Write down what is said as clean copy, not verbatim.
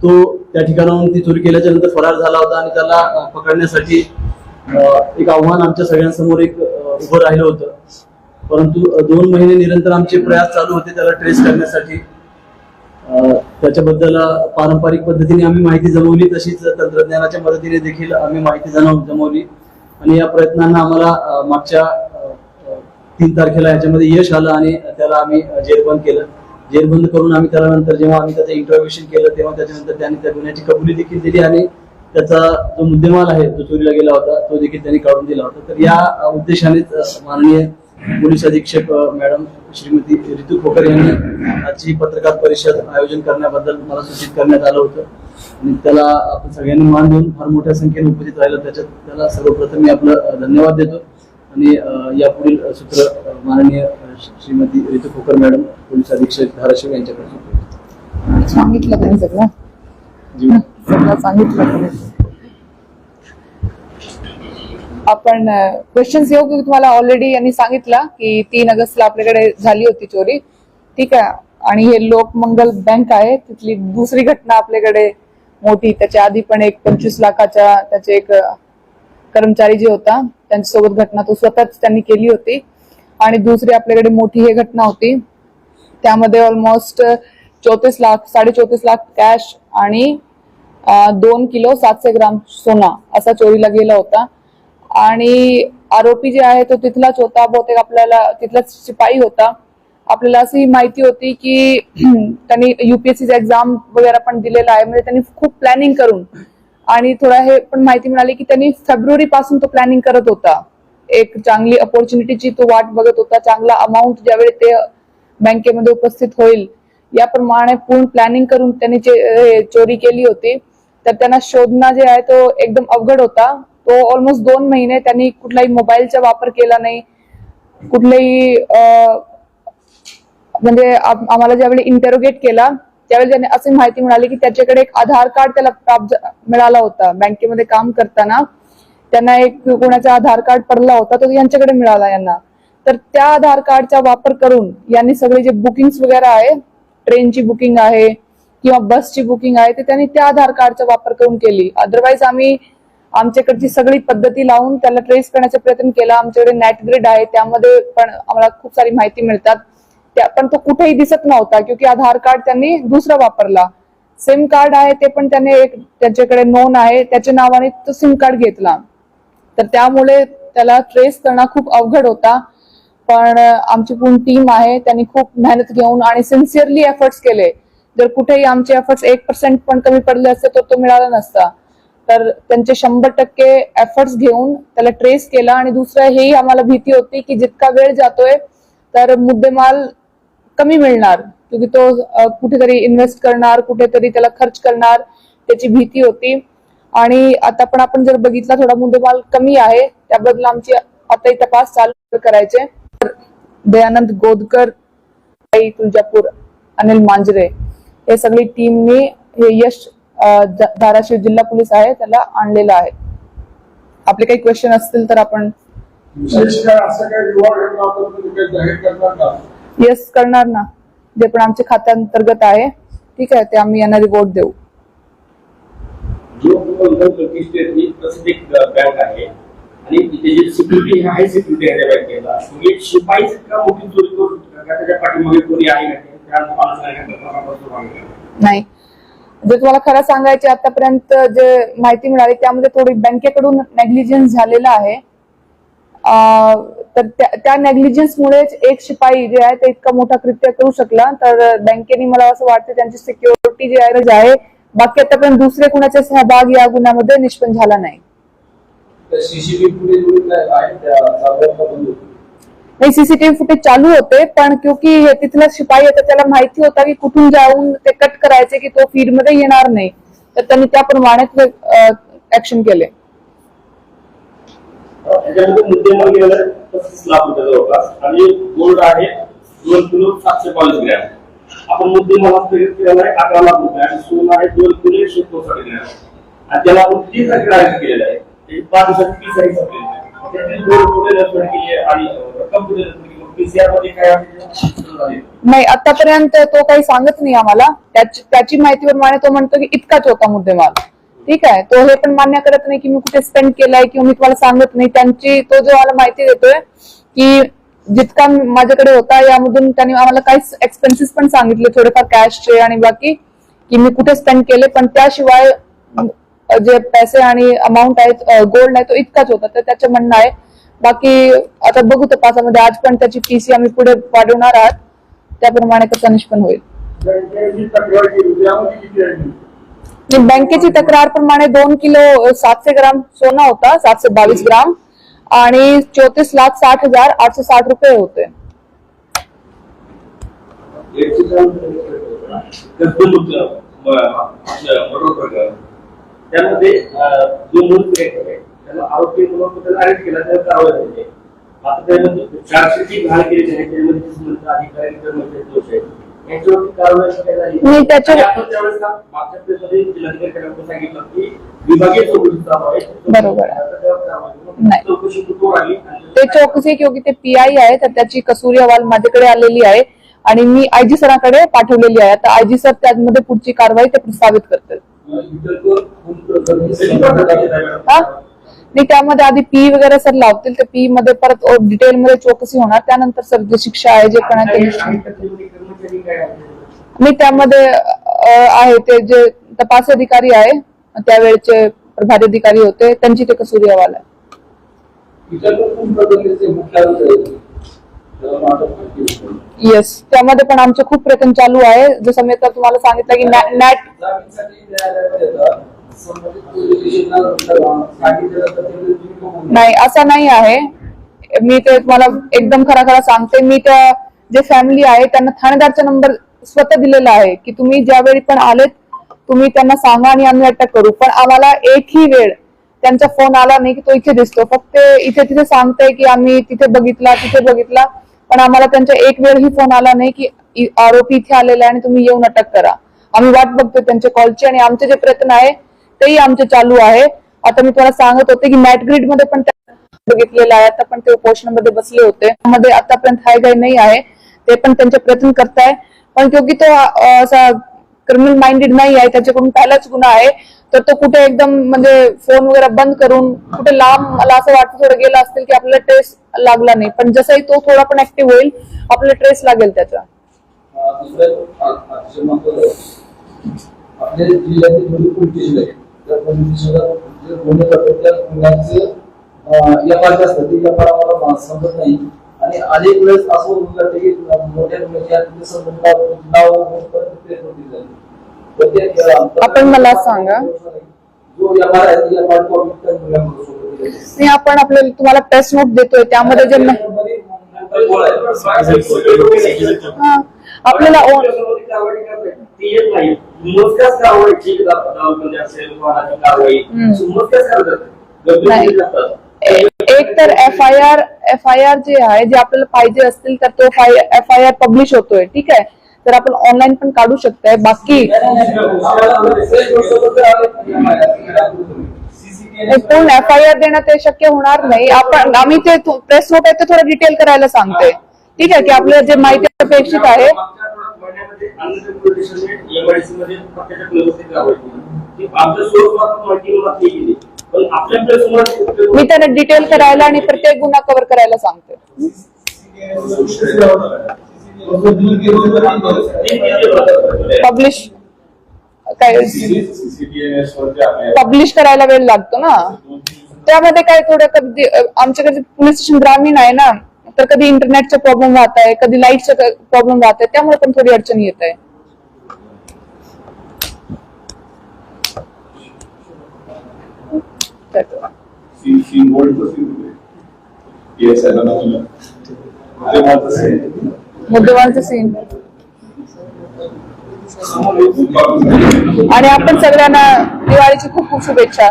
तो त्या ठिकाणाहून ती चोरी केल्याच्या नंतर फरार झाला होता आणि त्याला पकडण्यासाठी एक आव्हान आमच्या सगळ्यांसमोर एक उभं राहिलं होतं. परंतु 2 महिने निरंतर आमचे प्रयास चालू होते त्याला ट्रेस करण्यासाठी. त्याच्याबद्दल पारंपरिक पद्धतीने आम्ही माहिती जमवली, तशीच तंत्रज्ञानाच्या मदतीने देखील आम्ही माहिती जमवली आणि या प्रयत्नांना आम्हाला मागच्या 3 तारखेला याच्यामध्ये यश आलं आणि त्याला आम्ही जेरबंद केलं. जेरबंद करून आम्ही त्याला नंतर जेव्हा आम्ही त्याचं इंटरोगेशन केलं तेव्हा त्याच्यानंतर त्यांनी त्या गुन्ह्याची कबुली देखील दिली आणि त्याचा जो मुद्देमाल आहे जो चोरीला गेला होता तो देखील त्यांनी काढून दिला होता. तर या उद्देशानेच माननीय पोलीस अधीक्षक मॅडम श्रीमती रितू खोकर यांनी आजची पत्रकार परिषद आयोजन करण्याबद्दल मला सूचित करण्यात आलं होतं आणि त्याला आपण सगळ्यांनी मान देऊन फार मोठ्या संख्येने उपस्थित राहिलं त्याच्यात त्याला सर्वप्रथम मी आपलं धन्यवाद देतो आणि यापुढील सूत्र माननीय श्रीमती रितू खोकर मॅडम पोलीस अधीक्षक धाराशिव यांच्याकडे सांगितलं त्यांनी सगळं सांगितलं. आपण क्वेश्चन्स येऊ की तुम्हाला ऑलरेडी यांनी सांगितलं की 3 ऑगस्टला आपल्याकडे झाली होती चोरी, ठीक आहे, आणि हे लोकमंगल बँक आहे तिथली दुसरी घटना आपल्याकडे मोठी. त्याच्या आधी पण एक 25 लाखाच्या त्याचे एक कर्मचारी जे होता त्यांच्यासोबत घटना तो स्वतःच त्यांनी केली होती आणि दुसरी आपल्याकडे मोठी ही घटना होती त्यामध्ये ऑलमोस्ट 34 लाख 34.5 लाख कॅश आणि 2 किलो 700 ग्राम सोना असा चोरीला गेला होता. आणि आरोपी जे आहे तो तिथलाच होता, बहुतेक आपल्याला तिथलाच शिपाई होता. आपल्याला अशी माहिती होती की त्यांनी युपीएससीचा एक्झाम वगैरे पण दिलेला आहे, म्हणजे त्यांनी खूप प्लॅनिंग करून आणि थोडा हे पण माहिती मिळाली की त्यांनी फेब्रुवारी पासून तो प्लॅनिंग करत होता. एक चांगली अपॉर्च्युनिटीची तो वाट बघत होता, चांगला अमाऊंट ज्यावेळी ते बँकेमध्ये उपस्थित होईल याप्रमाणे पूर्ण प्लॅनिंग करून त्यांनी चोरी केली होती. तर त्यांना शोधणं जे आहे तो एकदम अवघड होता. तो ऑलमोस्ट 2 महिने त्यांनी कुठलाही मोबाईलचा वापर केला नाही, कुठलेही म्हणजे आम्हाला ज्यावेळी इंटरोगेट केला त्यावेळी त्याने अशी माहिती मिळाली की त्याच्याकडे एक आधार कार्ड त्याला प्राप्त मिळाला होता. बँकेमध्ये काम करताना त्यांना एक कोणाचा आधार कार्ड पडला होता तो यांच्याकडे मिळाला यांना. तर त्या आधार कार्डचा वापर करून यांनी सगळे जे बुकिंग्स वगैरे आहे, ट्रेनची बुकिंग आहे किंवा बसची बुकिंग आहे, ते त्यांनी त्या आधार कार्डचा वापर करून केली. अदरवाईज आम्ही आमच्याकडची सगळी पद्धती लावून त्याला ट्रेस करण्याचा प्रयत्न केला. आमच्याकडे नेट ग्रिड आहे त्यामध्ये पण आम्हाला खूप सारी माहिती मिळतात, पण तो कुठेही दिसत नव्हता क्योंकि आधार कार्ड त्यांनी दुसरा वापरला. सिम कार्ड आहे ते पण त्याने एक त्याच्याकडे नोंद आहे त्याच्या नावाने तो सिम कार्ड घेतला. तर त्यामुळे त्याला ट्रेस करणं खूप अवघड होता. पण आमची पूर्ण टीम आहे त्यांनी खूप मेहनत घेऊन आणि सिन्सिअरली एफर्ट्स केले. जर कुठेही आमचे एफर्ट्स 1% पण कमी पडले असते तर तो मिळाला नसता. तर त्यांचे 100% एफर्ट्स घेऊन त्याला ट्रेस केला. आणि दुसरं हेही आम्हाला भीती होती की जितका वेळ जातोय तर मुद्देमाल कमी मिळणार, क्योंकि तो कुठेतरी इन्व्हेस्ट करणार, कुठेतरी त्याला खर्च करणार, त्याची भीती होती. आणि आता पण आपण जर बघितला थोडा मुद्देमाल कमी आहे, त्याबद्दल आमची आताही तपास चालू करायचे. दयानंद गोदकर, तुळजापूर, अनिल मांजरे हे सगळी टीमने हे यश धाराशिव जिल्हा पोलीस आहे त्याला आणलेलं आहे. आपले काही क्वेश्चन असतील तर आपण यस करणार ना, जे पण आमच्या खात्यांतर्गत आहे, ठीक आहे, ते आम्ही यांना रिवॉर्ड देऊ. बँक आहे आणि तिथे जे सिक्युरिटी आहे सिक्युरिटी आहे त्या बँकेला, म्हणजे शिपाई का मोठी चोरी करून त्याच्या पाठीमागे कोणी आहे नाही. जर तुम्हाला खरं सांगायचे आतापर्यंत जे माहिती मिळाली त्यामध्ये थोडी बँकेकडून नेग्लिजन्स झालेला आहे. तर त्या नेग्लिजन्स मुळेच एक शिपाई जे आहे ते इतका मोठा कृत्य करू शकला. तर बँकेने मला असं वाटतं त्यांची सिक्युरिटी जी आहे, बाकी आतापर्यंत दुसरे कुणाचा सहभाग या गुन्ह्यामध्ये निष्पन्न झाला नाही. सीसीटीव्ही फुटेज चालू होते, पण क्योंकि तिथला शिपाई होता त्याला माहिती होता की कुठून जाऊन ते कट करायचे की तो फीड मध्ये येणार नाही, तर त्यांनी त्याप्रमाणे ऍक्शन केले. मुद्देमाल गेला 35 लाख रुपये जवळपास आणि गोल्ड आहे 2 किलो 722 ग्रॅम. आपण मुद्देमाल केलेला आहे 11 लाख रुपये आणि सोनं आहे 2 किलो 169 ग्रॅम आणि त्याला आपण 30 तारखेला केलेलं आहे. 5 दिवसात 30 तारीख संपलेली आहे. त्याची गोल्ड केली आणि रक्कम PCR मध्ये काय आहे? नाही, आतापर्यंत तो काही सांगत नाही आम्हाला. त्याची माहिती प्रमाणे तो म्हणतो की इतकाच होता मुद्देमाल. ठीक आहे, तो हे पण मान्य करत नाही की मी कुठे स्पेंड केलाय किंवा मी तुम्हाला सांगत नाही. तो जो मला माहिती देतोय की जितका माझ्याकडे होता यामधून त्यांनी आम्हाला काही एक्सपेन्सेस पण सांगितले, थोडेफार कॅशचे आणि बाकी की मी कुठे स्पेंड केले, पण त्याशिवाय जे पैसे आणि अमाऊंट आहेत, गोल्ड आहे, तो इतकाच होता. तर त्याचं म्हणणं आहे. बाकी आता बघू तपासामध्ये, आज पण त्याची पीसी आम्ही पुढे वाढवणार आहात, त्याप्रमाणे त्याचा निष्पन्न होईल. बँकेची तक्रार प्रमाणे 2 किलो 700 ग्राम सोना होता, 722 ग्राम, आणि 34,60,860 रुपये होते. त्यामध्ये जो मूळ आहे त्याला आरोपी म्हणून अरेस्ट केला, त्याला कारवाई झाली. आता त्यामध्ये चार्जशीटची घाण केली आहे, त्यामध्ये अधिकारी कर्मचारी दोष आहे, याच्यावरती कारवाई काय झाली नाही, त्याच्यावर आपण त्यावेळेस मागच्या प्रेसमध्ये जिल्हाधिकारी सांगितलं की विभागीय चौकशी चालू आहे. बरोबर आहे. नाही, चौकशी कुठून आली? ते चौकशी क्योंकि ते पीआय आहे, तर त्याची कसुरी अहवाल माझ्याकडे आलेली आहे आणि मी आयजी सरांकडे पाठवलेली आहे. आता आयजी सर त्यामध्ये पुढची कारवाई ते प्रस्तावित करतील. नाही, त्यामध्ये आधी पी वगैरे सर लावतील, तर पी मध्ये परत डिटेल मध्ये चौकशी होणार, त्यानंतर सर जे शिक्षा आहे जे पण आहे नाही, त्यामध्ये आहे ते जे तपास अधिकारी आहे, त्यावेळेचे प्रभारी अधिकारी होते, त्यांची ते कसुरी अहवाल आहे. येस, त्यामध्ये पण आमचे खूप प्रयत्न चालू आहे. जसं मी तुम्हाला सांगितलं की नॅट नाही, असं नाही आहे. मी ते तुम्हाला एकदम खरा सांगते. मी त्या जे फॅमिली आहे त्यांना ठाणेदारचा नंबर स्वतः दिलेला आहे की तुम्ही ज्यावेळी पण आलेत तुम्ही त्यांना सांगा आणि आम्ही अटक करू. पण आम्हाला एकही वेळ त्यांचा फोन आला नाही की तो इथे दिसतो. फक्त इथे तिथे सांगताय की आम्ही तिथे बघितला, पण आम्हाला त्यांचा एक वेळही फोन आला नाही की आरोपी इथे आलेला आहे आणि तुम्ही येऊन अटक करा. आम्ही वाट बघतोय त्यांच्या कॉलची आणि आमचे जे प्रयत्न आहे तेही आमचे चालू आहे. आता मी तुम्हाला सांगत होते की मॅट ग्रीड मध्ये पण बघितलेलं आहे, आता पण ते उपोषणामध्ये बसले होते. त्यामध्ये आतापर्यंत हाय गाय नाही आहे, ते पण त्यांचे प्रयत्न करताय. पण क्योंकि तो असा क्रिमिनल माइंडेड नाही आहे, त्याच्याकडून पहिलाच गुन्हा आहे, तर तो कुठे एकदम म्हणजे फोन वगैरे बंद करून कुठे लांब, मला असं वाटतं थोडं गेला असतील की आपल्याला ट्रेस लागला नाही. पण जसंही तो थोडा पण ऍक्टिव्ह होईल आपल्याला ट्रेस लागेल त्याचा. आपल्या जिल्ह्यातील भरपूर जिल्हे आहेत, त्या गुन्हे करतात त्या गुन्ह्याचं व्यापार असतात, ते व्यापार आम्हाला समजत नाही. आणि अनेक वेळेस असं होऊन जाते की मोठ्या आपण मला सांगा, जो व्यापार आहे तो व्यापार नाही, आपण आपल्याला तुम्हाला प्रेस नोट देतोय, त्यामध्ये जे आपल्याला एक तर एफ.आय.आर जे आहे जे आपल्याला पाहिजे असतील तर तो एफ.आय.आर पब्लिश होतोय. ठीक आहे, तर आपण ऑनलाईन पण काढू शकताय. बाकी पूर्ण एफ.आय.आर देणं ते शक्य होणार नाही. आम्ही ते प्रेस नोट आहे ते थोडं डिटेल करायला सांगते. ठीक आहे, की आपल्याला जे माहिती अपेक्षित आहे मी त्यांना डिटेल करायला आणि प्रत्येक गुन्हा कव्हर करायला सांगते. पब्लिश करायला वेळ लागतो ना, त्यामध्ये काय थोडं कधी आमच्याकडे पोलीस स्टेशन ग्रामीण आहे ना, तर कधी इंटरनेटचा प्रॉब्लेम राहत आहे, कधी लाईटचा प्रॉब्लेम राहत आहे, त्यामुळे पण थोडी अडचण येत आहे. मुद्देमालचं सीन आणि आपण सगळ्यांना दिवाळीची खूप खूप शुभेच्छा.